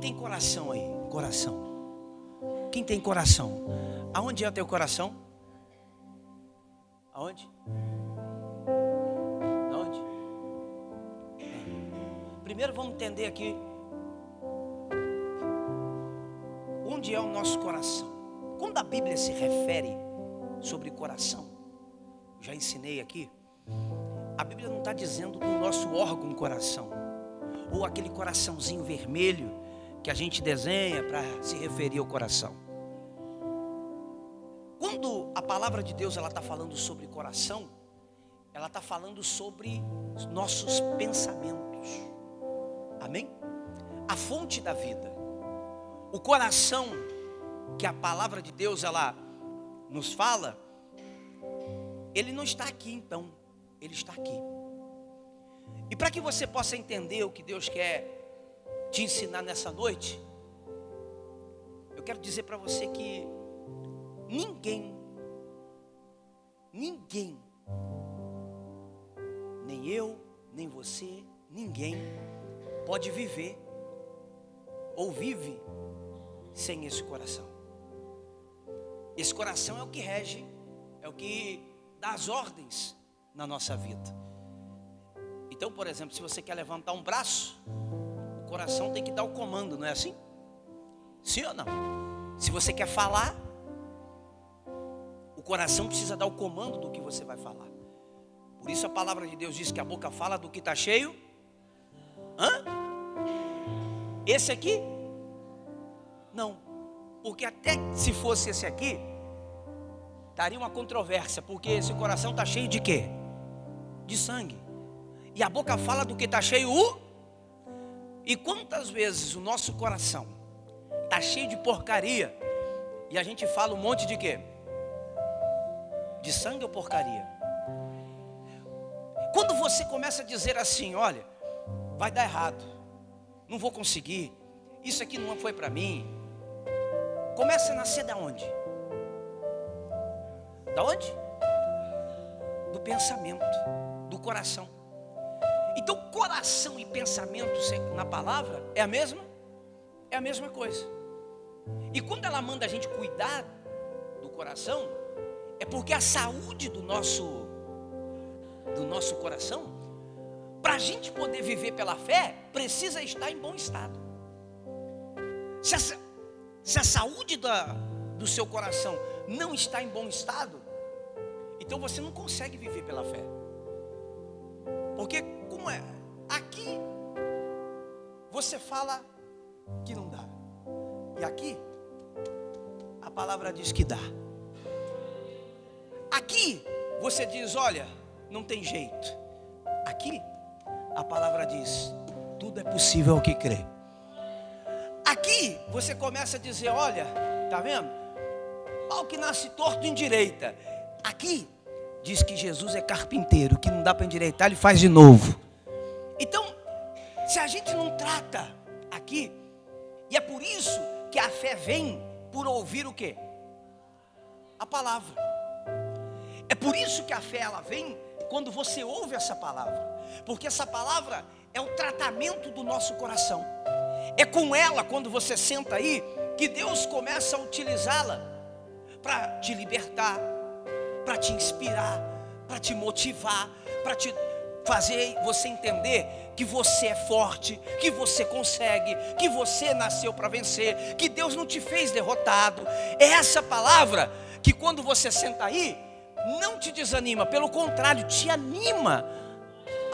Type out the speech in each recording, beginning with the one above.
tem coração aí? Coração. Quem tem coração? Aonde é o teu coração? Aonde? Aonde? Primeiro vamos entender aqui onde é o nosso coração. Quando a Bíblia se refere sobre coração, já ensinei aqui, a Bíblia não está dizendo do nosso órgão coração, ou aquele coraçãozinho vermelho que a gente desenha para se referir ao coração. Quando a palavra de Deus ela está falando sobre coração, ela está falando sobre os nossos pensamentos. Amém? A fonte da vida. O coração que a palavra de Deus ela nos fala, ele não está aqui então, ele está aqui. E para que você possa entender o que Deus quer te ensinar nessa noite, eu quero dizer para você que ninguém, nem eu, nem você, ninguém pode viver ou vive sem esse coração. Esse coração é o que rege, é o que dá as ordens na nossa vida. Então, por exemplo, se você quer levantar um braço, o coração tem que dar o comando, não é assim? Sim ou não? Se você quer falar, o coração precisa dar o comando do que você vai falar. Por isso a palavra de Deus diz que a boca fala do que está cheio. Esse aqui? Não. Porque até se fosse esse aqui, daria uma controvérsia. Porque esse coração está cheio de quê? De sangue. E a boca fala do que está cheio. E quantas vezes o nosso coração está cheio de porcaria e a gente fala um monte de quê? De sangue ou porcaria? Quando você começa a dizer assim, olha, vai dar errado, não vou conseguir, isso aqui não foi para mim, começa a nascer da onde? Da onde? Do pensamento, do coração. Então coração e pensamento na palavra é a mesma? É a mesma coisa. E quando ela manda a gente cuidar do coração, é porque a saúde do nosso coração, para a gente poder viver pela fé, precisa estar em bom estado. Se a saúde do seu coração não está em bom estado, então você não consegue viver pela fé. Porque como é? Aqui você fala que não dá. E aqui a palavra diz que dá. Aqui você diz, olha, não tem jeito. Aqui a palavra diz, tudo é possível ao que crê. Aqui você começa a dizer, olha, tá vendo? Pau que nasce torto endireita. Aqui diz que Jesus é carpinteiro, que não dá para endireitar, ele faz de novo. Então, se a gente não trata aqui, e é por isso que a fé vem por ouvir o quê? A palavra. É por isso que a fé ela vem quando você ouve essa palavra, porque essa palavra é o tratamento do nosso coração. É com ela, quando você senta aí, que Deus começa a utilizá-la para te libertar, para te inspirar, para te motivar, para te fazer você entender que você é forte, que você consegue, que você nasceu para vencer, que Deus não te fez derrotado. É essa palavra que quando você senta aí, não te desanima, pelo contrário, te anima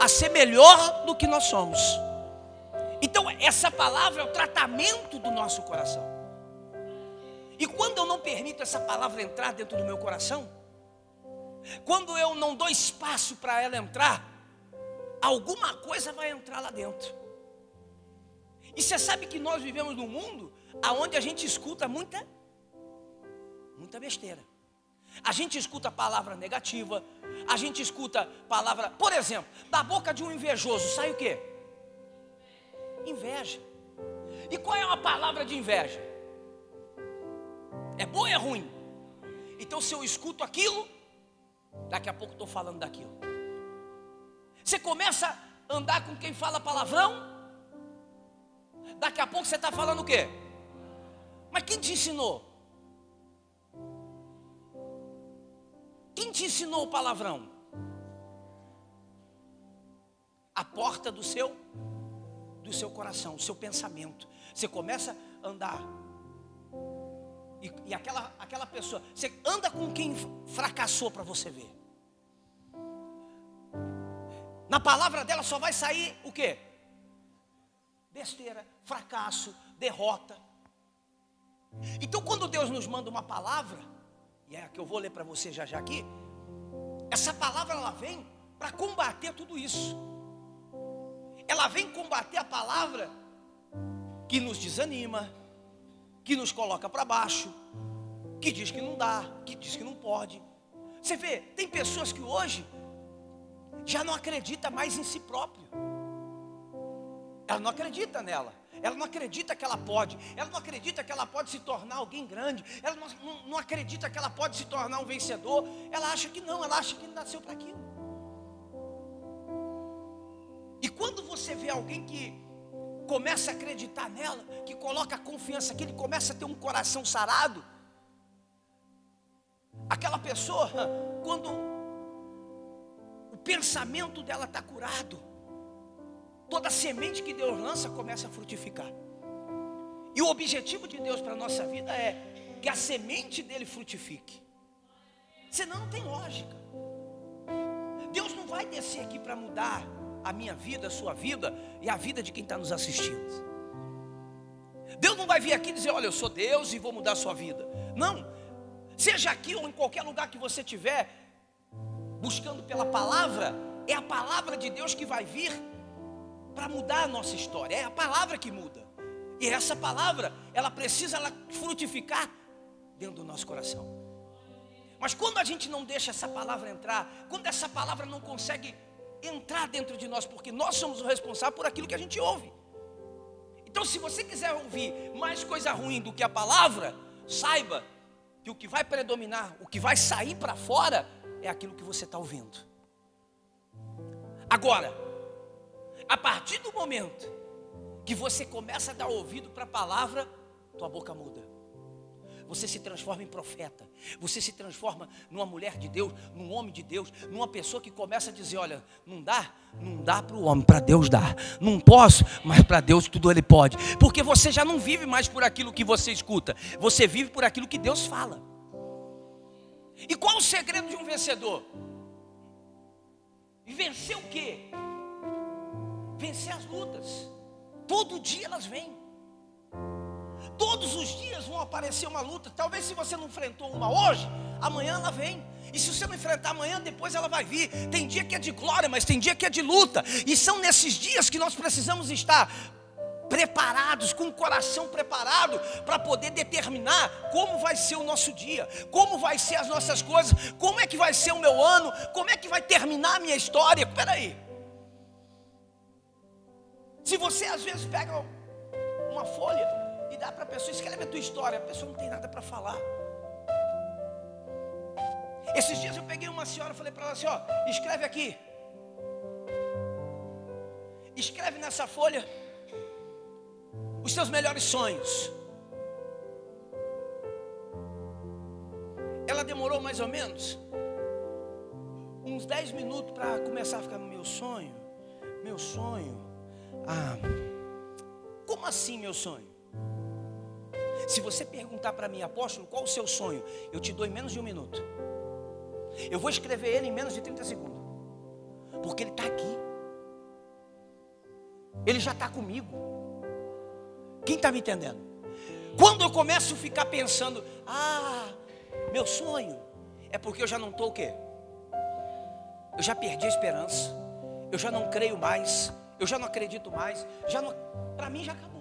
a ser melhor do que nós somos. Então essa palavra é o tratamento do nosso coração. E quando eu não permito essa palavra entrar dentro do meu coração, quando eu não dou espaço para ela entrar, alguma coisa vai entrar lá dentro. E você sabe que nós vivemos num mundo onde a gente escuta muita besteira. A gente escuta palavra negativa, a gente escuta palavra, por exemplo, da boca de um invejoso sai o quê? Inveja. E qual é uma palavra de inveja? É boa ou é ruim? Então se eu escuto aquilo, daqui a pouco estou falando daquilo. Você começa a andar com quem fala palavrão, Daqui a pouco você está falando o quê? Mas quem te ensinou? Quem te ensinou o palavrão? A porta do seu coração, o seu pensamento. Você começa a andar. E aquela pessoa, você anda com quem fracassou para você ver. Na palavra dela só vai sair o quê? Besteira, fracasso, derrota. Então quando Deus nos manda uma palavra, e é a que eu vou ler para você já aqui, essa palavra ela vem para combater tudo isso. Ela vem combater a palavra que nos desanima, que nos coloca para baixo, que diz que não dá, que diz que não pode. Você vê, tem pessoas que hoje já não acreditam mais em si próprio. Ela não acredita nela. Ela não acredita que ela pode. Ela não acredita que ela pode se tornar alguém grande. Ela não acredita que ela pode se tornar um vencedor. Ela acha que não, ela acha que nasceu para aquilo. E quando você vê alguém que começa a acreditar nela, que coloca a confiança, que ele começa a ter um coração sarado, aquela pessoa, quando o pensamento dela está curado, toda semente que Deus lança começa a frutificar. E o objetivo de Deus para a nossa vida é que a semente dele frutifique. Senão não tem lógica. Deus não vai descer aqui para mudar a minha vida, a sua vida e a vida de quem está nos assistindo. Deus não vai vir aqui dizer, olha, eu sou Deus e vou mudar a sua vida. Não. Seja aqui ou em qualquer lugar que você estiver, buscando pela palavra, é a palavra de Deus que vai vir para mudar a nossa história. É a palavra que muda. E essa palavra, ela precisa frutificar dentro do nosso coração. Mas quando a gente não deixa essa palavra entrar, quando essa palavra não consegue entrar dentro de nós, porque nós somos o responsável por aquilo que a gente ouve. Então, se você quiser ouvir mais coisa ruim do que a palavra, saiba que o que vai predominar, o que vai sair para fora, é aquilo que você está ouvindo. Agora, a partir do momento que você começa a dar ouvido para a palavra, tua boca muda. Você se transforma em profeta. Você se transforma numa mulher de Deus, num homem de Deus, numa pessoa que começa a dizer, olha, não dá para o homem, para Deus dá. Não posso, mas para Deus tudo ele pode. Porque você já não vive mais por aquilo que você escuta. Você vive por aquilo que Deus fala. E qual o segredo de um vencedor? E vencer o quê? Vencer as lutas. Todo dia elas vêm. Todos os dias vão aparecer uma luta. Talvez se você não enfrentou uma hoje, amanhã ela vem. E se você não enfrentar amanhã, depois ela vai vir. Tem dia que é de glória, mas tem dia que é de luta. E são nesses dias que nós precisamos estar preparados, com o coração preparado, para poder determinar como vai ser o nosso dia, como vai ser as nossas coisas, como é que vai ser o meu ano, como é que vai terminar a minha história. Espera aí. Se você às vezes pega uma folha e dá para a pessoa, escreve a tua história, a pessoa não tem nada para falar. Esses dias eu peguei uma senhora e falei para ela assim, ó, escreve aqui. Escreve nessa folha os seus melhores sonhos. Ela demorou mais ou menos uns 10 minutos para começar a ficar no meu sonho. Ah, como assim meu sonho? Se você perguntar para mim, apóstolo, qual o seu sonho? Eu te dou em menos de 1 minuto. Eu vou escrever ele em menos de 30 segundos. Porque ele está aqui. Ele já está comigo. Quem está me entendendo? Quando eu começo a ficar pensando, meu sonho, é porque eu já não estou o quê? Eu já perdi a esperança. Eu já não creio mais. Eu já não acredito mais. Para mim já acabou.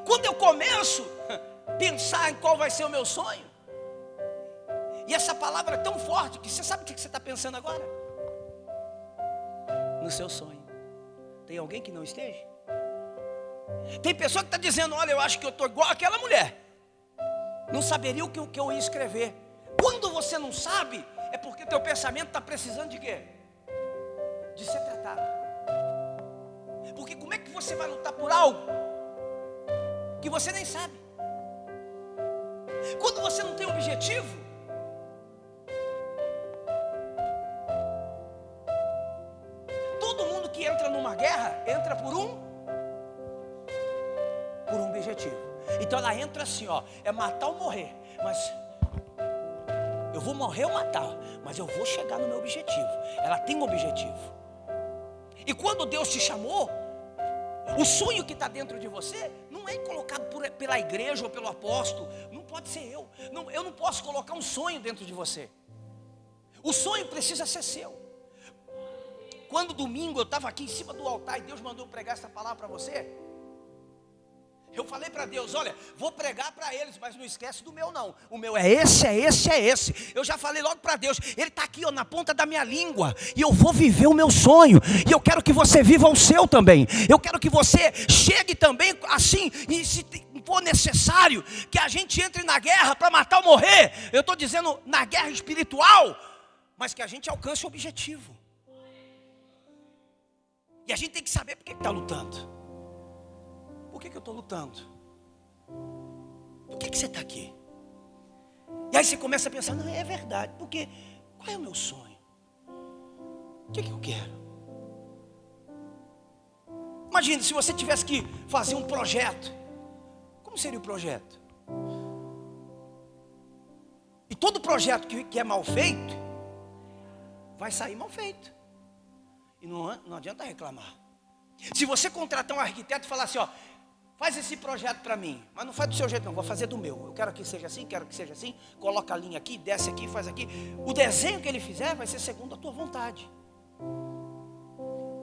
Quando eu começo a pensar em qual vai ser o meu sonho, e essa palavra é tão forte que você sabe o que você está pensando agora? No seu sonho. Tem alguém que não esteja? Tem pessoa que está dizendo, olha, eu acho que eu estou igual àquela mulher. Não saberia o que eu ia escrever. Quando você não sabe, é porque teu pensamento está precisando de quê? De ser tratado. Porque como é que você vai lutar por algo que você nem sabe? Quando você não tem objetivo, todo mundo que entra numa guerra, entra por um objetivo. Então ela entra assim, ó, é matar ou morrer. Mas eu vou morrer ou matar, mas eu vou chegar no meu objetivo. Ela tem um objetivo. E quando Deus te chamou, o sonho que está dentro de você não é colocado pela igreja ou pelo apóstolo. Não pode ser eu. Eu não posso colocar um sonho dentro de você. O sonho precisa ser seu. Quando domingo eu estava aqui em cima do altar e Deus mandou pregar essa palavra para você, eu falei para Deus, olha, vou pregar para eles, mas não esquece do meu não. O meu é esse, é esse, é esse. Eu já falei logo para Deus, ele está aqui ó, na ponta da minha língua. E eu vou viver o meu sonho. E eu quero que você viva o seu também. Eu quero que você chegue também assim. E se for necessário que a gente entre na guerra para matar ou morrer, eu estou dizendo na guerra espiritual, mas que a gente alcance o objetivo. E a gente tem que saber por que está lutando. Por que eu estou lutando? Por que você está aqui? E aí você começa a pensar, não, é verdade. Porque qual é o meu sonho? O que eu quero? Imagine se você tivesse que fazer um projeto. Como seria o projeto? E todo projeto que é mal feito, vai sair mal feito. E não adianta reclamar. Se você contratar um arquiteto e falar assim, ó, faz esse projeto para mim, mas não faz do seu jeito não, vou fazer do meu. Eu quero que seja assim, quero que seja assim. Coloca a linha aqui, desce aqui, faz aqui. O desenho que ele fizer vai ser segundo a tua vontade.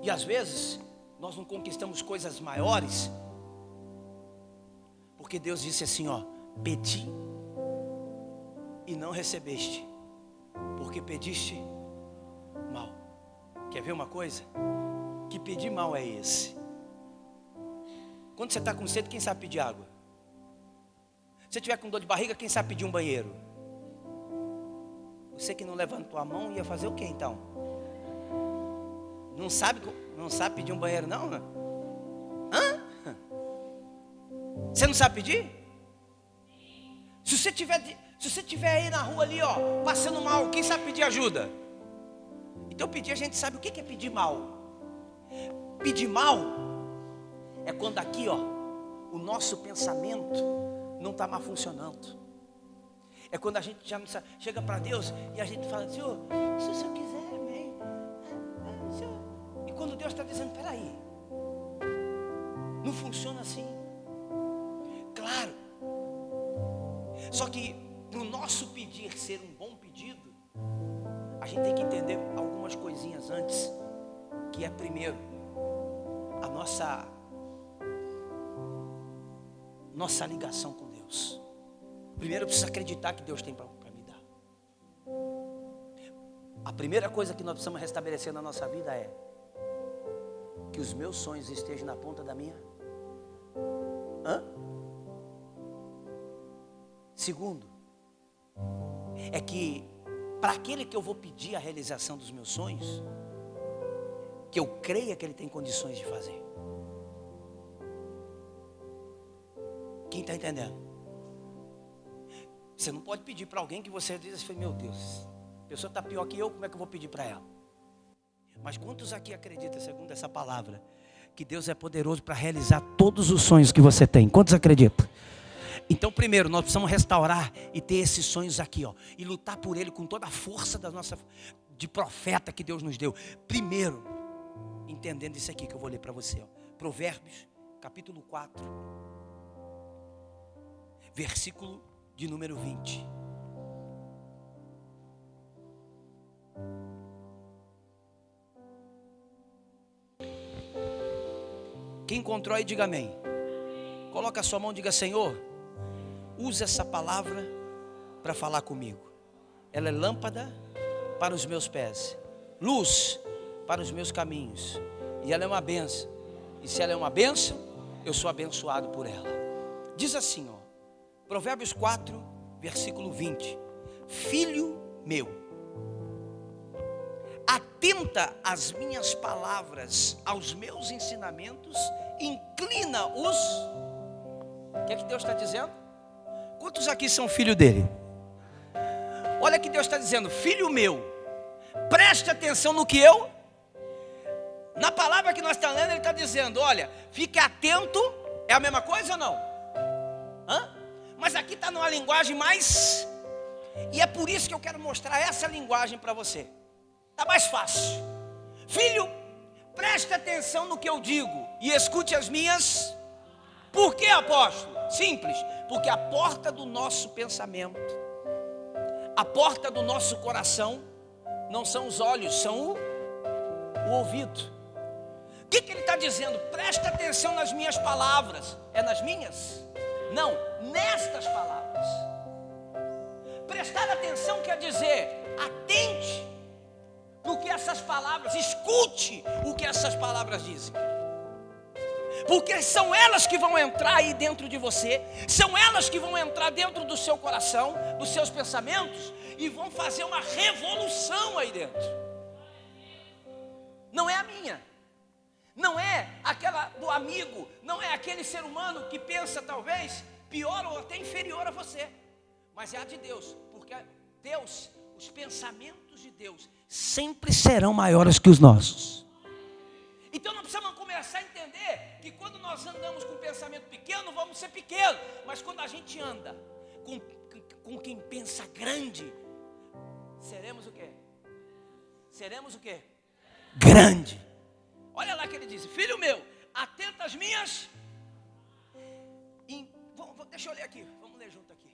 E às vezes, nós não conquistamos coisas maiores, porque Deus disse assim, ó, pedi e não recebeste, porque pediste mal. Quer ver uma coisa? Que pedir mal é esse. Quando você está com sede, quem sabe pedir água? Se você estiver com dor de barriga, quem sabe pedir um banheiro? Você que não levantou a mão, ia fazer o quê então? Não sabe pedir um banheiro não? Hã? Você não sabe pedir? Se você tiver aí na rua ali, ó, passando mal, quem sabe pedir ajuda? Então pedir, a gente sabe o que é pedir mal. Pedir mal é quando aqui, ó, o nosso pensamento não está mais funcionando. É quando a gente já não sabe, chega para Deus e a gente fala, Senhor, se o Senhor quiser, amém. E quando Deus está dizendo, peraí, não funciona assim. Claro. Só que para o nosso pedir ser um bom pedido, a gente tem que entender algumas coisinhas antes. Que é primeiro, a nossa ligação com Deus. Primeiro eu preciso acreditar que Deus tem para me dar. A primeira coisa que nós precisamos restabelecer na nossa vida é que os meus sonhos estejam na ponta da minha. Segundo, é que para aquele que eu vou pedir a realização dos meus sonhos, que eu creia que ele tem condições de fazer. Quem está entendendo? Você não pode pedir para alguém que você diz assim, meu Deus, a pessoa está pior que eu, como é que eu vou pedir para ela? Mas quantos aqui acreditam, segundo essa palavra, que Deus é poderoso para realizar todos os sonhos que você tem? Quantos acreditam? Então primeiro, nós precisamos restaurar e ter esses sonhos aqui, ó, e lutar por ele com toda a força da nossa, de profeta que Deus nos deu. Primeiro, entendendo isso aqui que eu vou ler para você, ó. Provérbios, capítulo 4, versículo de número 20. Quem encontrou aí, diga amém. Coloca a sua mão e diga, Senhor, usa essa palavra para falar comigo. Ela é lâmpada para os meus pés, luz para os meus caminhos. E ela é uma bênção. E se ela é uma bênção, eu sou abençoado por ela. Diz assim, ó, Provérbios 4, versículo 20. Filho meu, atenta atenta às minhas palavras, aos meus ensinamentos, inclina-os. O que é que Deus está dizendo? Quantos aqui são filho dele? Olha que Deus está dizendo: filho meu, preste atenção no que eu... Na palavra que nós estamos lendo, ele está dizendo: olha, fique atento. É a mesma coisa ou não? Hã? Mas aqui está numa linguagem mais... E é por isso que eu quero mostrar essa linguagem para você. Está mais fácil. Filho, preste atenção no que eu digo e escute as minhas... Por que, apóstolo? Simples, porque a porta do nosso pensamento, a porta do nosso coração, não são os olhos, são o ouvido. O que ele está dizendo? Presta atenção nas minhas palavras. É nas minhas? Não, nestas palavras. Prestar atenção quer dizer, atente para o que essas palavras, escute o que essas palavras dizem. Porque são elas que vão entrar aí dentro de você, são elas que vão entrar dentro do seu coração, dos seus pensamentos, e vão fazer uma revolução aí dentro. Não é a minha, não é aquela do amigo, não é aquele ser humano que pensa talvez pior ou até inferior a você, mas é a de Deus, porque Deus, os pensamentos de Deus sempre serão maiores que os nossos. Então nós precisamos começar a entender que quando nós andamos com um pensamento pequeno, vamos ser pequenos. Mas quando a gente anda com quem pensa grande, seremos o quê? Seremos o quê? Grande. Olha lá que ele diz: filho meu, atenta às minhas... Deixa eu ler aqui, vamos ler junto aqui.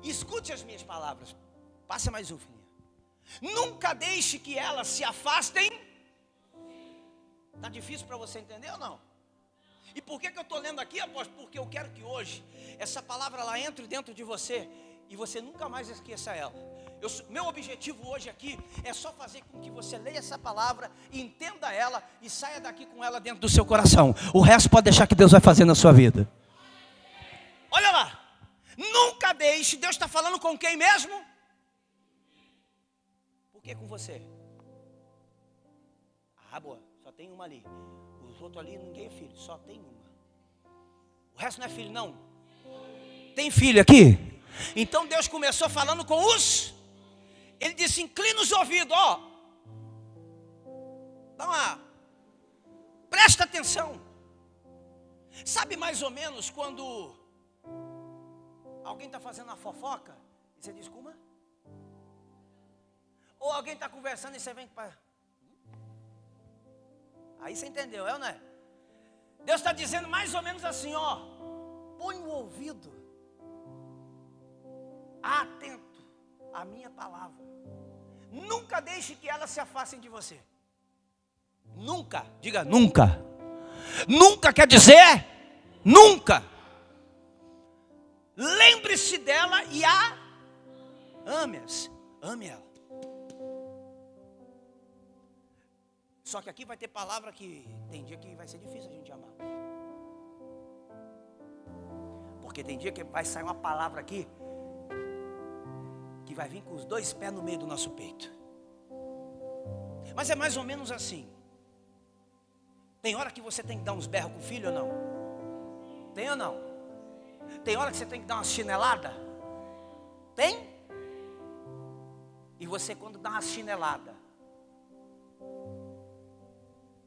Escute as minhas palavras. Passa mais um, filhinha. Nunca deixe que elas se afastem... Está difícil para você entender ou não? E por que eu estou lendo aqui, apóstolo? Porque eu quero que hoje essa palavra ela entre dentro de você e você nunca mais esqueça ela. Meu objetivo hoje aqui é só fazer com que você leia essa palavra, entenda ela e saia daqui com ela dentro do seu coração. O resto pode deixar que Deus vai fazer na sua vida. Olha lá, nunca deixe. Deus está falando com quem mesmo? Por que com você? Ah, boa. Só tem uma ali. Os outros ali, ninguém é filho, só tem uma. O resto não é filho, não. Tem filho aqui? Então Deus começou falando com os... Ele disse: inclina os ouvidos, ó. Dá uma... Presta atenção. Sabe mais ou menos quando alguém está fazendo uma fofoca e você diz: como? Ou alguém está conversando e você vem para... Aí você entendeu, é ou não é? Deus está dizendo mais ou menos assim, ó. Põe o ouvido atento à minha palavra. Nunca deixe que elas se afastem de você. Nunca, diga nunca. Nunca quer dizer nunca. Lembre-se dela e ame-as. Ame ela. Só que aqui vai ter palavra que tem dia que vai ser difícil a gente amar. Porque tem dia que vai sair uma palavra aqui que vai vir com os dois pés no meio do nosso peito. Mas é mais ou menos assim. Tem hora que você tem que dar uns berros com o filho ou não? Tem ou não? Tem hora que você tem que dar uma chinelada? Tem? E você quando dá uma chinelada,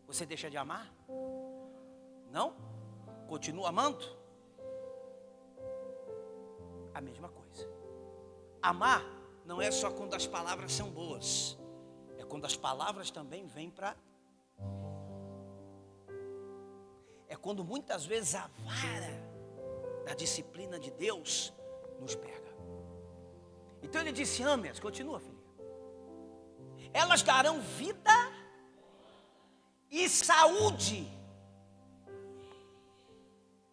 você deixa de amar? Não? Continua amando? A mesma coisa. Amar não é só quando as palavras são boas. É quando as palavras também vêm para... É quando muitas vezes a vara da disciplina de Deus nos pega. Então ele disse: ame-as. Continua, filho. Elas darão vida e saúde.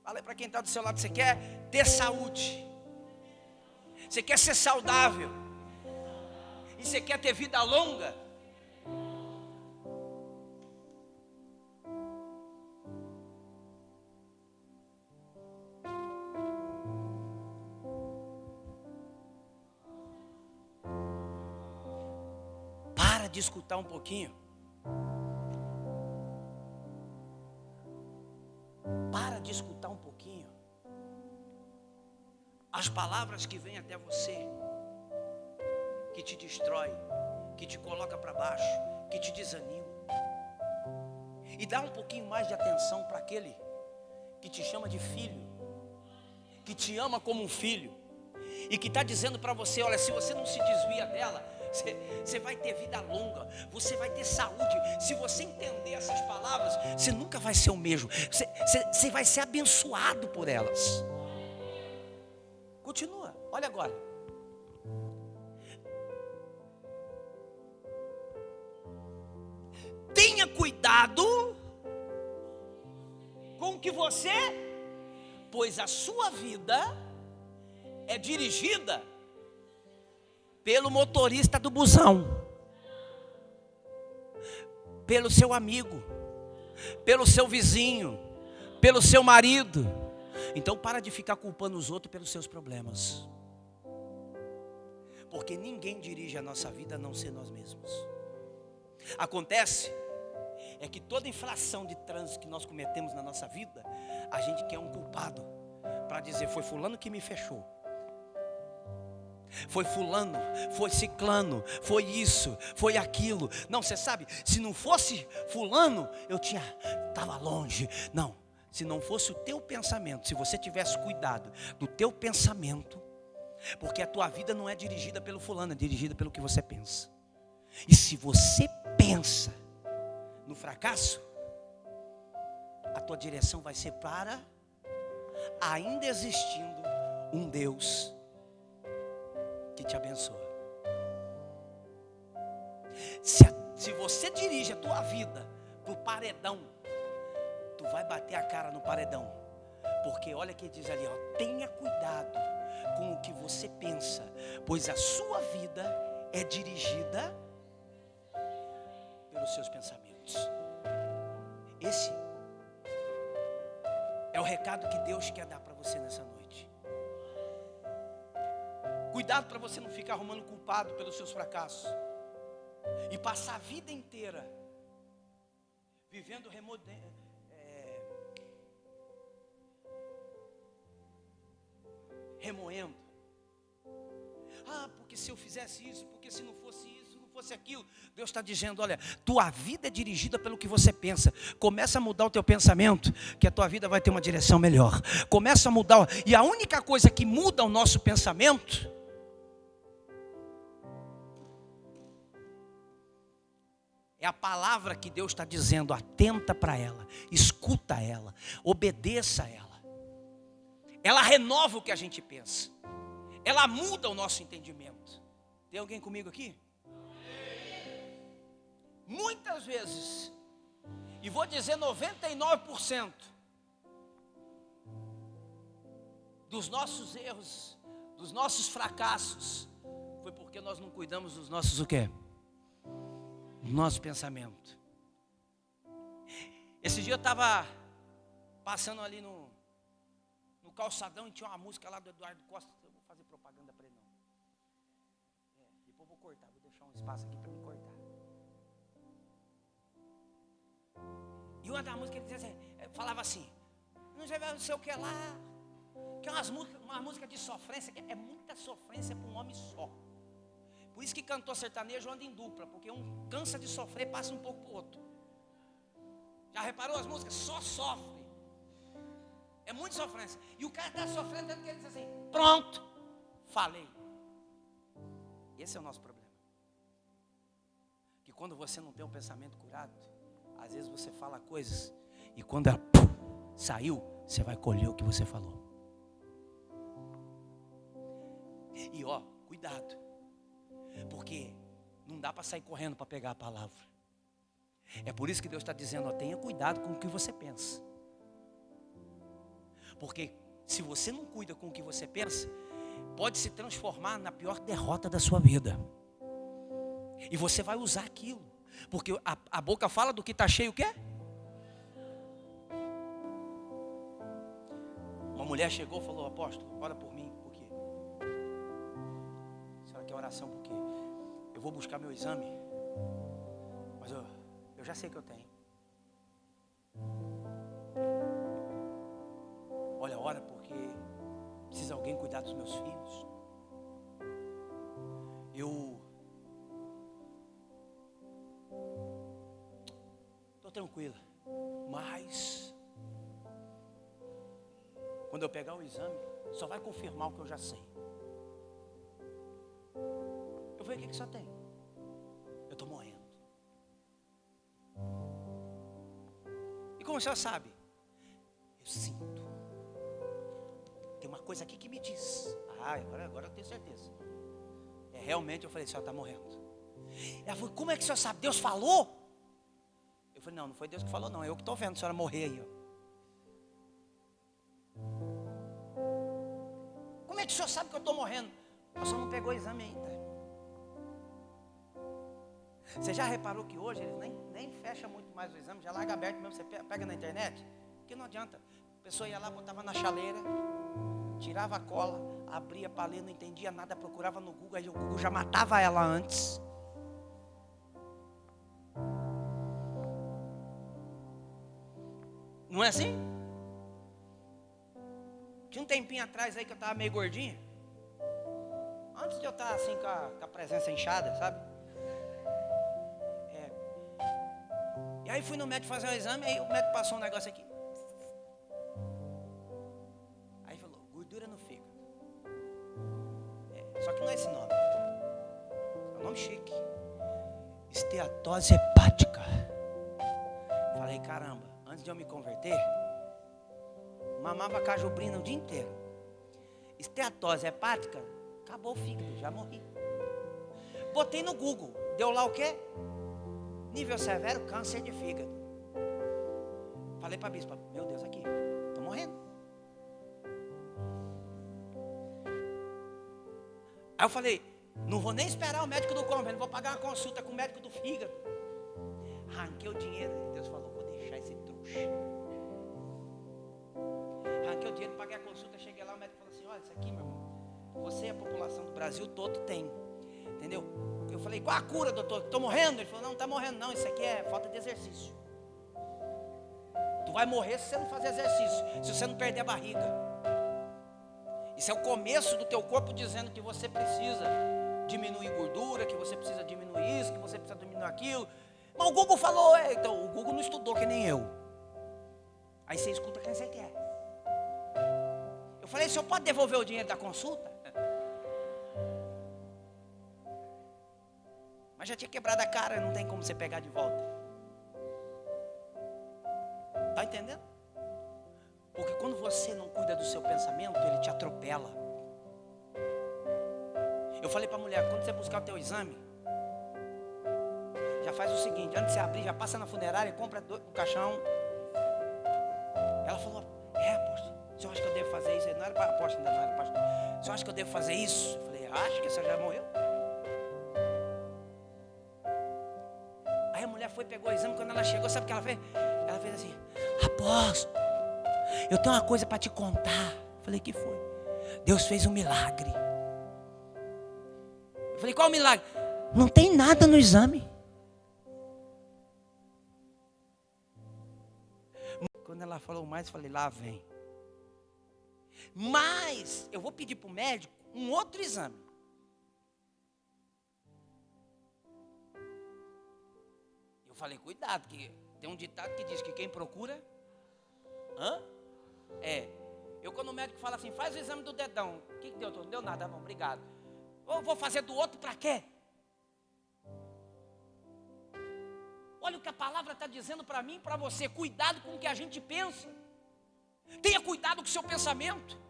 Fala aí para quem está do seu lado: você quer ter saúde, você quer ser saudável, e você quer ter vida longa. Para de escutar um pouquinho as palavras que vêm até você, que te destrói, que te coloca para baixo, que te desanima. E dá um pouquinho mais de atenção para aquele que te chama de filho, que te ama como um filho, e que está dizendo para você, olha, se você não se desvia dela, você vai ter vida longa, você vai ter saúde. Se você entender essas palavras, você nunca vai ser o mesmo, você vai ser abençoado por elas. Continua, olha agora. Tenha cuidado com o que você, pois a sua vida é dirigida pelo motorista do busão, pelo seu amigo, pelo seu vizinho, pelo seu marido. Então para de ficar culpando os outros pelos seus problemas, porque ninguém dirige a nossa vida a não ser nós mesmos. Acontece é que toda infração de trânsito que nós cometemos na nossa vida, a gente quer um culpado para dizer, foi fulano que me fechou, foi fulano, foi ciclano, foi isso, foi aquilo. Não, você sabe, se não fosse fulano, eu estava longe. Não, se não fosse o teu pensamento, se você tivesse cuidado do teu pensamento, porque a tua vida não é dirigida pelo fulano, é dirigida pelo que você pensa. E se você pensa no fracasso, a tua direção vai ser para, ainda existindo um Deus que te abençoa. Se você dirige a tua vida para o paredão, tu vai bater a cara no paredão. Porque olha que diz ali, ó, tenha cuidado com o que você pensa, pois a sua vida é dirigida pelos seus pensamentos. Esse é o recado que Deus quer dar para você nessa noite. Cuidado para você não ficar arrumando culpado pelos seus fracassos e passar a vida inteira vivendo remoendo. Ah, porque se eu fizesse isso, porque se não fosse isso, não fosse aquilo. Deus está dizendo, olha, tua vida é dirigida pelo que você pensa. Começa a mudar o teu pensamento, que a tua vida vai ter uma direção melhor. Começa a mudar, e a única coisa que muda o nosso pensamento é a palavra que Deus está dizendo. Atenta para ela, escuta ela, obedeça a ela. Ela renova o que a gente pensa, ela muda o nosso entendimento. Tem alguém comigo aqui? Muitas vezes, e vou dizer 99% dos nossos erros, dos nossos fracassos, foi porque nós não cuidamos dos nossos o quê? Nosso pensamento. Esse dia eu estava passando ali no calçadão e tinha uma música lá do Eduardo Costa. Eu vou fazer propaganda para ele não. Depois eu vou cortar, vou deixar um espaço aqui para me cortar. E uma da música ele dizia assim, falava assim, não sei o que lá, que é uma música de sofrência, que é muita sofrência para um homem só. Por isso que cantor sertanejo anda em dupla, porque um cansa de sofrer, passa um pouco para o outro. Já reparou as músicas? Só sofre. É muita sofrência. E o cara está sofrendo tanto que ele diz assim, pronto, falei. Esse é o nosso problema. Que quando você não tem um pensamento curado, às vezes você fala coisas, e quando ela saiu, você vai colher o que você falou. E ó, cuidado. Porque não dá para sair correndo para pegar a palavra. É por isso que Deus está dizendo, ó, tenha cuidado com o que você pensa. Porque se você não cuida com o que você pensa, pode se transformar na pior derrota da sua vida. E você vai usar aquilo. Porque a boca fala do que está cheio o quê? Uma mulher chegou e falou, apóstolo, ora por mim. Por quê? A senhora quer oração por quê? Eu vou buscar meu exame, mas eu já sei que eu tenho. Olha, ora porque precisa alguém alguém cuidar dos meus filhos. Eu estou tranquila, mas quando eu pegar o exame, só vai confirmar o que eu já sei. Eu falei, o que você tem? Eu estou morrendo. E como o senhor sabe? Eu sinto. Tem uma coisa aqui que me diz. Agora eu tenho certeza. Realmente eu falei, o senhor está morrendo. Ela falou, como é que o senhor sabe? Deus falou? Eu falei, não foi Deus que falou não, é eu que estou vendo a senhora morrer aí. Ó. Como é que o senhor sabe que eu estou morrendo? O senhor não pegou o exame ainda. Você já reparou que hoje eles nem fecham muito mais o exame, já larga aberto mesmo, você pega na internet? Porque não adianta. A pessoa ia lá, botava na chaleira, tirava a cola, abria para ler, não entendia nada, procurava no Google, aí o Google já matava ela antes. Não é assim? Tinha um tempinho atrás aí que eu estava meio gordinho. Antes de eu estar assim com a presença inchada, sabe? E aí fui no médico fazer um exame, aí o médico passou um negócio aqui. Aí falou, gordura no fígado. Só que não é esse nome. É um nome chique. Esteatose hepática. Falei, caramba, antes de eu me converter, mamava cajubrina o dia inteiro. Esteatose hepática, acabou o fígado, já morri. Botei no Google, deu lá o quê? Nível severo, câncer de fígado. Falei para a bispa, meu Deus, aqui, estou morrendo. Aí eu falei, não vou nem esperar o médico do convênio, vou pagar uma consulta com o médico do fígado. Arranquei o dinheiro, Deus falou, vou deixar esse trouxa. Arranquei o dinheiro, paguei a consulta, cheguei lá, o médico falou assim, olha, isso aqui, meu irmão, você e a população do Brasil todo tem, entendeu? Eu falei, qual a cura, doutor? Estou morrendo? Ele falou, não está morrendo não, isso aqui é falta de exercício. Tu vai morrer se você não fazer exercício, se você não perder a barriga. Isso é o começo do teu corpo dizendo que você precisa diminuir gordura, que você precisa diminuir isso, que você precisa diminuir aquilo. Mas o Google falou, então o Google não estudou que nem eu. Aí você escuta quem você quer. Eu falei, o senhor pode devolver o dinheiro da consulta? Mas já tinha quebrado a cara, não tem como você pegar de volta. Está entendendo? Porque quando você não cuida do seu pensamento, ele te atropela. Eu falei para a mulher, quando você buscar o teu exame, já faz o seguinte, antes de você abrir, já passa na funerária, compra um caixão. Ela falou, apóstolo, o senhor acha que eu devo fazer isso? Não era para apóstolo, ainda não era pastor. O senhor acha que eu devo fazer isso? Eu falei, acho que o senhor já morreu. Aí a mulher foi, pegou o exame, quando ela chegou, sabe o que ela fez? Ela fez assim, apóstolo, eu tenho uma coisa para te contar. Eu falei, que foi? Deus fez um milagre. Eu falei, qual o milagre? Não tem nada no exame. Quando ela falou mais, eu falei, lá vem. Mas eu vou pedir para o médico um outro exame. Eu falei, cuidado, que tem um ditado que diz que quem procura... Eu quando o médico fala assim, faz o exame do dedão. O que deu? Não deu nada, bom, obrigado. Eu vou fazer do outro para quê? Olha o que a palavra está dizendo para mim e para você. Cuidado com o que a gente pensa. Tenha cuidado com o seu pensamento.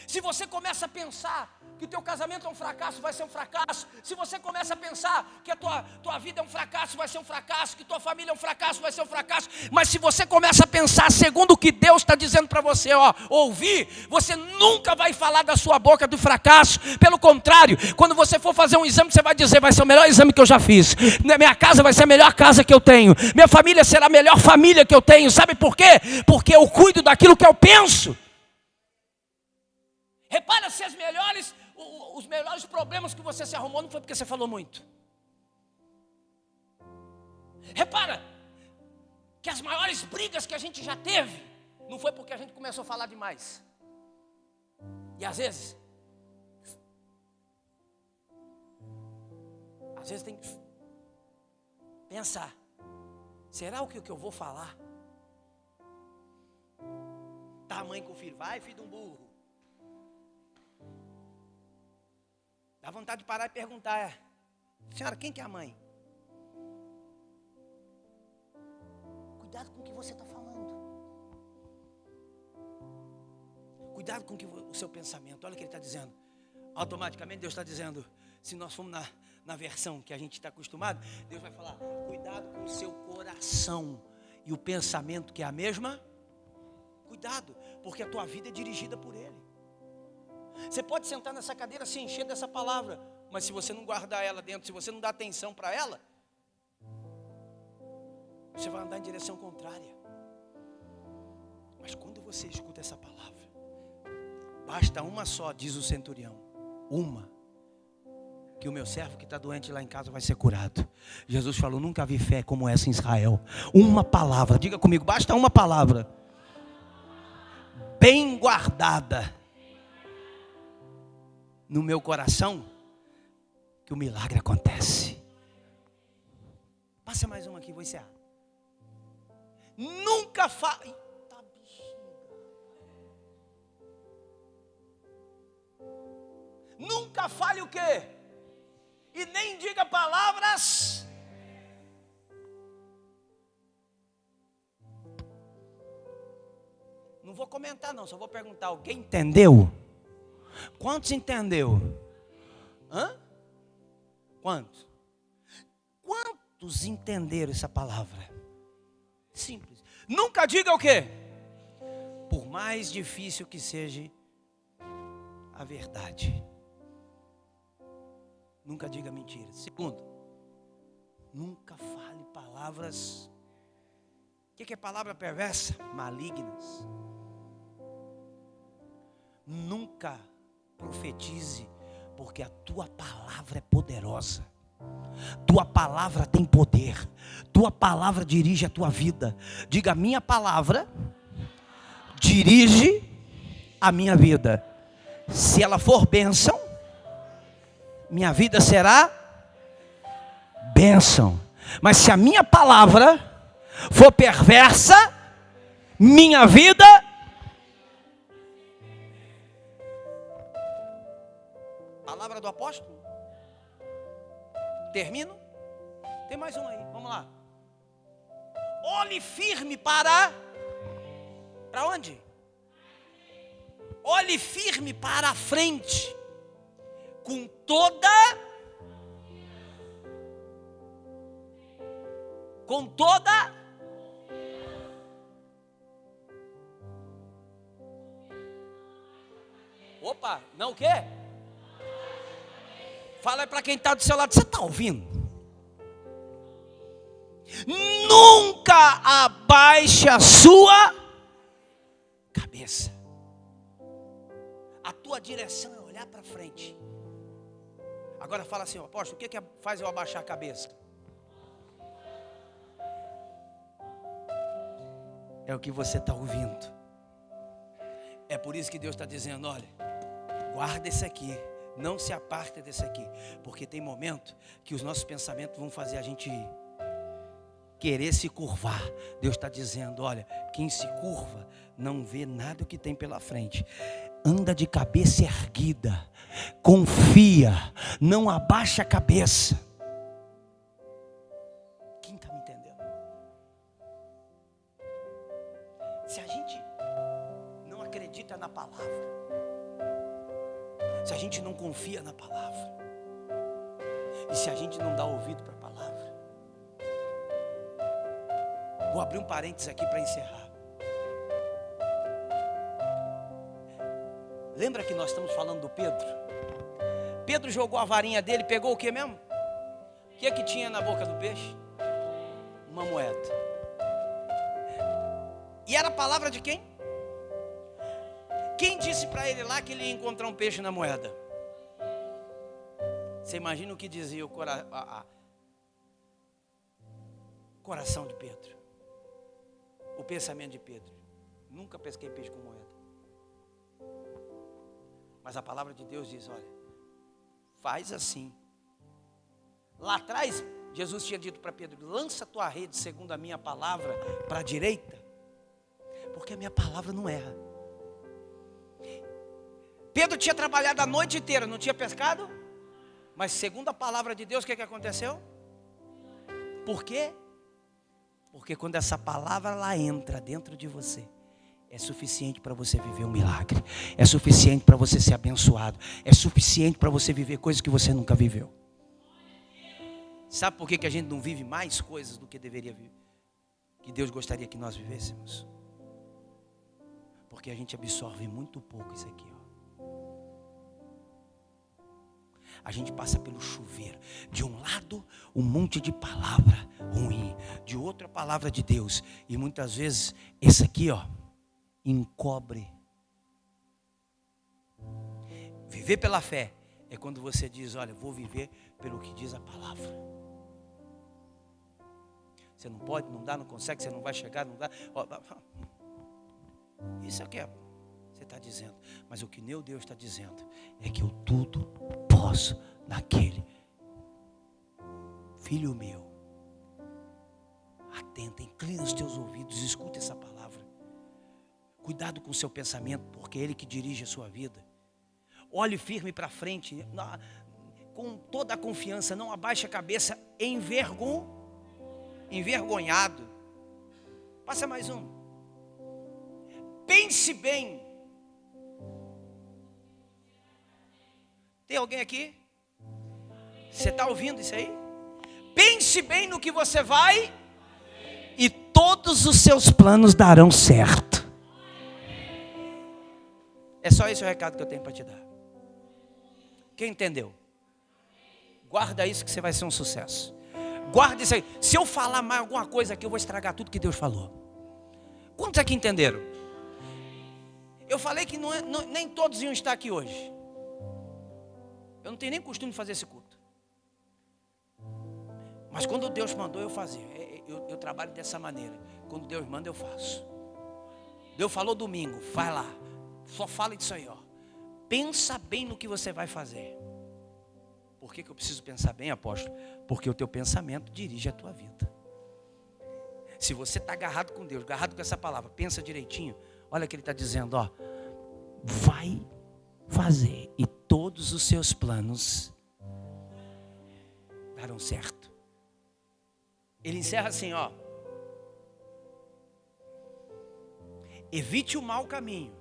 Se você começa a pensar que o teu casamento é um fracasso, vai ser um fracasso. Se você começa a pensar que a tua vida é um fracasso, vai ser um fracasso. Que tua família é um fracasso, vai ser um fracasso. Mas se você começa a pensar segundo o que Deus está dizendo para você, ouvir, você nunca vai falar da sua boca do fracasso. Pelo contrário, quando você for fazer um exame, você vai dizer, vai ser o melhor exame que eu já fiz. Minha casa vai ser a melhor casa que eu tenho. Minha família será a melhor família que eu tenho. Sabe por quê? Porque eu cuido daquilo que eu penso. Repara se os melhores problemas que você se arrumou não foi porque você falou muito. Repara que as maiores brigas que a gente já teve não foi porque a gente começou a falar demais. E às vezes tem que pensar, será o que eu vou falar? Tá a mãe com o filho, vai filho de um burro. Dá vontade de parar e perguntar, senhora, quem que é a mãe? Cuidado com o que você está falando. Cuidado com o seu pensamento. Olha o que ele está dizendo. Automaticamente Deus está dizendo, se nós formos na versão que a gente está acostumado, Deus vai falar, cuidado com o seu coração e o pensamento que é a mesma. Cuidado, porque a tua vida é dirigida por Ele. Você pode sentar nessa cadeira se encher dessa palavra, mas se você não guardar ela dentro, se você não dar atenção para ela, você vai andar em direção contrária. Mas quando você escuta essa palavra, basta uma só, diz o centurião, uma, que o meu servo que está doente lá em casa vai ser curado. Jesus falou, nunca vi fé como essa em Israel. Uma palavra, diga comigo, basta uma palavra, bem guardada no meu coração, que o milagre acontece. Passa mais uma aqui, vou encerrar. Nunca fale. Eita bexiga. Nunca fale o quê? E nem diga palavras. Não vou comentar não, só vou perguntar, alguém entendeu? Quantos entendeu? Hã? Quantos? Quantos entenderam essa palavra? Simples. Nunca diga o quê? Por mais difícil que seja a verdade. Nunca diga mentira. Segundo, nunca fale palavras. O que é palavra perversa? Malignas. Nunca profetize, porque a tua palavra é poderosa. Tua palavra tem poder. Tua palavra dirige a tua vida. Diga, minha palavra dirige a minha vida. Se ela for bênção, minha vida será bênção. Mas se a minha palavra for perversa, minha vida... Palavra do apóstolo. Termino. Tem mais um aí, vamos lá. Olhe firme para onde? Olhe firme para a frente, com toda opa, não o quê? Fala para quem está do seu lado, você está ouvindo? Nunca abaixe a sua cabeça. A tua direção é olhar para frente. Agora fala assim, apóstolo, o que faz eu abaixar a cabeça? É o que você está ouvindo. É por isso que Deus está dizendo, olha, guarda esse aqui. Não se aparte desse aqui, porque tem momento que os nossos pensamentos vão fazer a gente querer se curvar. Deus está dizendo, olha, quem se curva não vê nada o que tem pela frente. Anda de cabeça erguida, confia, não abaixa a cabeça. Quem está me entendendo? Se a gente não acredita na palavra, se a gente não confia na palavra, e se a gente não dá ouvido para a palavra, vou abrir um parênteses aqui para encerrar. Lembra que nós estamos falando do Pedro? Pedro jogou a varinha dele, pegou o que mesmo? O que é que tinha na boca do peixe? Uma moeda. E era a palavra de quem? Quem disse para ele lá que ele ia encontrar um peixe na moeda? Você imagina o que dizia o coração de Pedro, o pensamento de Pedro. Nunca pesquei peixe com moeda. Mas a palavra de Deus diz, olha, faz assim. Lá atrás, Jesus tinha dito para Pedro, lança a tua rede segundo a minha palavra para a direita, porque a minha palavra não erra. Pedro tinha trabalhado a noite inteira, não tinha pescado, mas segundo a palavra de Deus, o que aconteceu? Por quê? Porque quando essa palavra ela entra dentro de você, é suficiente para você viver um milagre, é suficiente para você ser abençoado, é suficiente para você viver coisas que você nunca viveu. Sabe por que a gente não vive mais coisas do que deveria viver? Que Deus gostaria que nós vivêssemos? Porque a gente absorve muito pouco isso aqui, ó. A gente passa pelo chuveiro. De um lado, um monte de palavra ruim. De outra, a palavra de Deus. E muitas vezes, esse aqui, ó, encobre. Viver pela fé é quando você diz, olha, vou viver pelo que diz a palavra. Você não pode, não dá, não consegue, você não vai chegar, não dá. Isso é o que você está dizendo. Mas o que meu Deus está dizendo é que eu tudo posso naquele. Filho meu, atenta, inclina os teus ouvidos, escuta essa palavra. Cuidado com o seu pensamento, porque é Ele que dirige a sua vida. Olhe firme para frente, com toda a confiança, não abaixe a cabeça envergonhado. Passa mais um. Pense bem. Tem alguém aqui? Você está ouvindo isso aí? Pense bem no que você vai e todos os seus planos darão certo. É só esse o recado que eu tenho para te dar. Quem entendeu? Guarda isso que você vai ser um sucesso. Guarda isso aí. Se eu falar mais alguma coisa aqui, eu vou estragar tudo que Deus falou. Quantos aqui entenderam? Eu falei que nem todos iam estar aqui hoje. Eu não tenho nem costume de fazer esse culto. Mas quando Deus mandou eu fazer, eu trabalho dessa maneira. Quando Deus manda eu faço. Deus falou domingo, vai lá. Só fala disso aí, ó. Pensa bem no que você vai fazer. Por que eu preciso pensar bem, apóstolo? Porque o teu pensamento dirige a tua vida. Se você está agarrado com Deus, agarrado com essa palavra, pensa direitinho. Olha o que Ele está dizendo, ó. Vai fazer e todos os seus planos darão certo. Ele encerra assim, ó. Evite o mau caminho.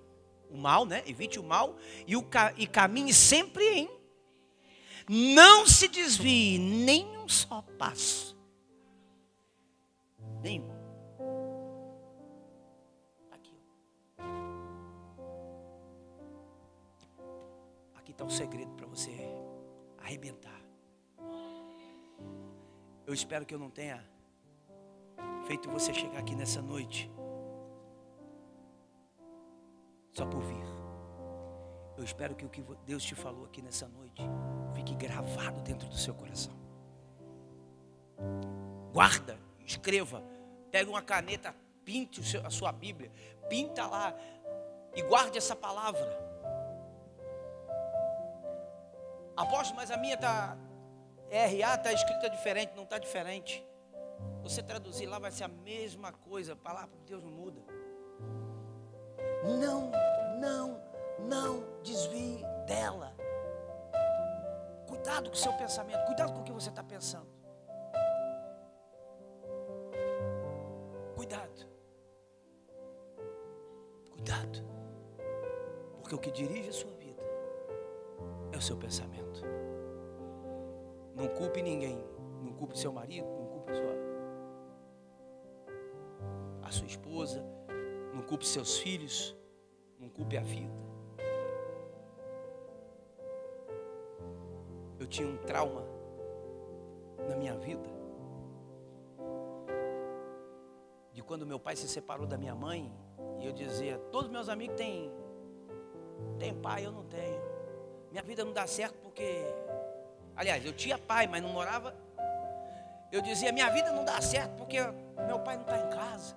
O mal, né? Evite o mal e caminhe sempre em. Não se desvie nem um só passo. Nenhum. Aqui. Aqui está o segredo para você arrebentar. Eu espero que eu não tenha feito você chegar aqui nessa noite só por vir. Eu espero que o que Deus te falou aqui nessa noite fique gravado dentro do seu coração. Guarda, escreva, pega uma caneta, pinte a sua Bíblia, pinta lá e guarde essa palavra. Apóstolo, mas a minha RA está escrita diferente, não está diferente. Você traduzir lá vai ser a mesma coisa, a palavra de Deus não muda. Não desvie dela. Cuidado com o seu pensamento, cuidado com o que você está pensando. Cuidado. Porque o que dirige a sua vida é o seu pensamento. Não culpe ninguém, não culpe seu marido, não culpe a sua esposa, não culpe seus filhos, não culpe a vida. Eu tinha um trauma na minha vida de quando meu pai se separou da minha mãe e eu dizia, todos meus amigos têm pai, eu não tenho. Minha vida não dá certo porque, aliás, eu tinha pai, mas não morava. Eu dizia, minha vida não dá certo porque meu pai não está em casa.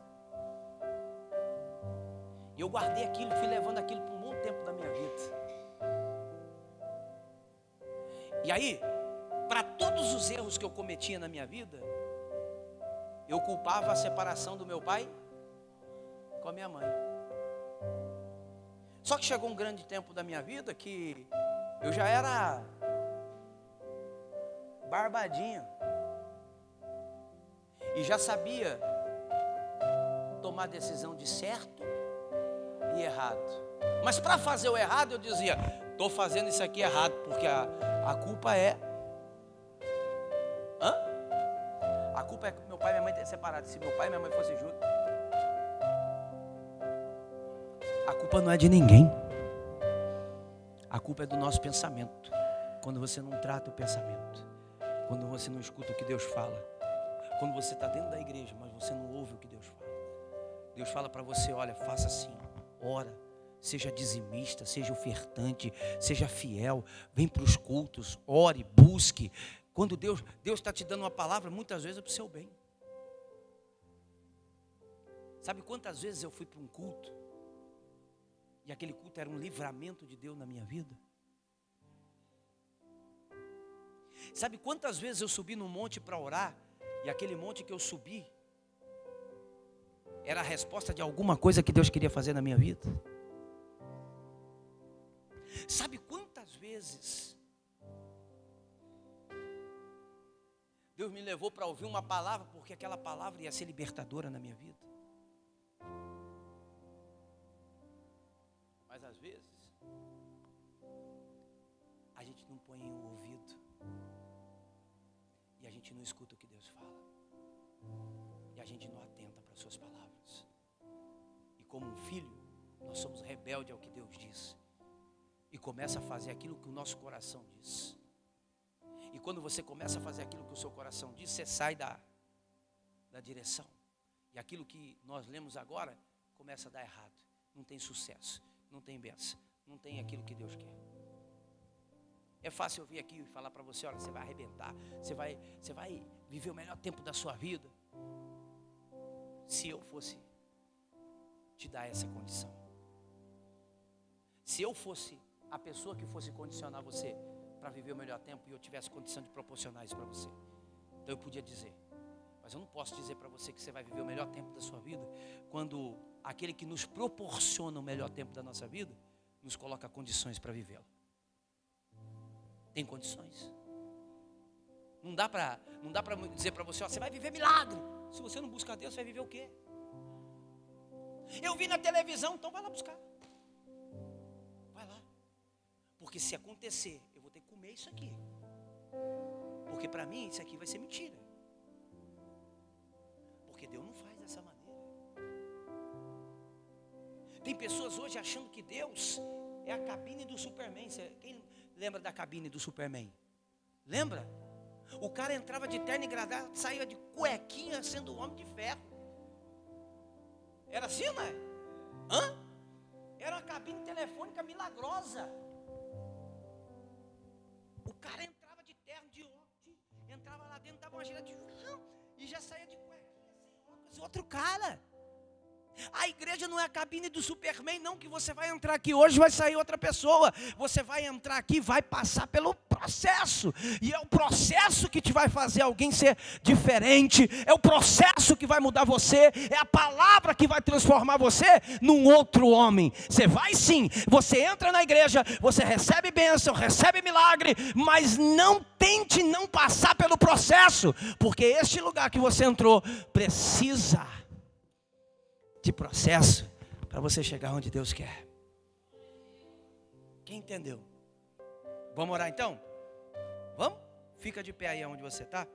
E eu guardei aquilo, fui levando aquilo por um bom tempo da minha vida. E aí, para todos os erros que eu cometia na minha vida, eu culpava a separação do meu pai com a minha mãe. Só que chegou um grande tempo da minha vida que eu já era barbadinho e já sabia tomar decisão de certo e errado. Mas para fazer o errado eu dizia, estou fazendo isso aqui errado, porque a culpa é... A culpa é que meu pai e minha mãe terem separado. Se meu pai e minha mãe fossem juntos, a culpa não é de ninguém. A culpa é do nosso pensamento. Quando você não trata o pensamento, quando você não escuta o que Deus fala, quando você está dentro da igreja, mas você não ouve o que Deus fala. Deus fala para você, olha, faça assim, ora, seja dizimista, seja ofertante, seja fiel, vem para os cultos, ore, busque. Quando Deus está te dando uma palavra, muitas vezes é para o seu bem. Sabe quantas vezes eu fui para um culto, e aquele culto era um livramento de Deus na minha vida? Sabe quantas vezes eu subi num monte para orar, e aquele monte que eu subi era a resposta de alguma coisa que Deus queria fazer na minha vida? Sabe quantas vezes Deus me levou para ouvir uma palavra, porque aquela palavra ia ser libertadora na minha vida? Mas às vezes a gente não põe o ouvido e a gente não escuta o que Deus fala, e a gente não atenta para as suas palavras. E como um filho, nós somos rebeldes ao que Deus diz e começa a fazer aquilo que o nosso coração diz. E quando você começa a fazer aquilo que o seu coração diz, você sai da direção. E aquilo que nós lemos agora começa a dar errado. Não tem sucesso, não tem bênção, não tem aquilo que Deus quer. É fácil eu vir aqui e falar para você, olha, você vai arrebentar, você vai viver o melhor tempo da sua vida. Se eu fosse te dar essa condição. Se eu fosse a pessoa que fosse condicionar você para viver o melhor tempo e eu tivesse condição de proporcionar isso para você, então eu podia dizer. Mas eu não posso dizer para você que você vai viver o melhor tempo da sua vida quando aquele que nos proporciona o melhor tempo da nossa vida nos coloca condições para vivê-lo. Tem condições. Não dá para dizer para você, ó, você vai viver milagre. Se você não buscar Deus, você vai viver o quê? Eu vi na televisão, então vai lá buscar. Vai lá. Porque se acontecer, eu vou ter que comer isso aqui. Porque para mim isso aqui vai ser mentira. Porque Deus não faz dessa maneira. Tem pessoas hoje achando que Deus é a cabine do Superman. Quem lembra da cabine do Superman? Lembra? O cara entrava de terno e gravata, saía de cuequinha sendo homem de ferro. Era assim, não é? Era uma cabine telefônica milagrosa. O cara entrava de terno, de óculos, entrava lá dentro, dava uma girada de e já saía de cuequinha, sem óculos, outro cara. A igreja não é a cabine do Superman, não, que você vai entrar aqui hoje, vai sair outra pessoa. Você vai entrar aqui, vai passar pelo processo. E é o processo que te vai fazer alguém ser diferente. É o processo que vai mudar você. É a palavra que vai transformar você num outro homem. Você vai sim, você entra na igreja, você recebe bênção, recebe milagre, mas não tente não passar pelo processo, porque este lugar que você entrou precisa de processo para você chegar onde Deus quer. Quem entendeu? Vamos orar então? Vamos? Fica de pé aí onde você está.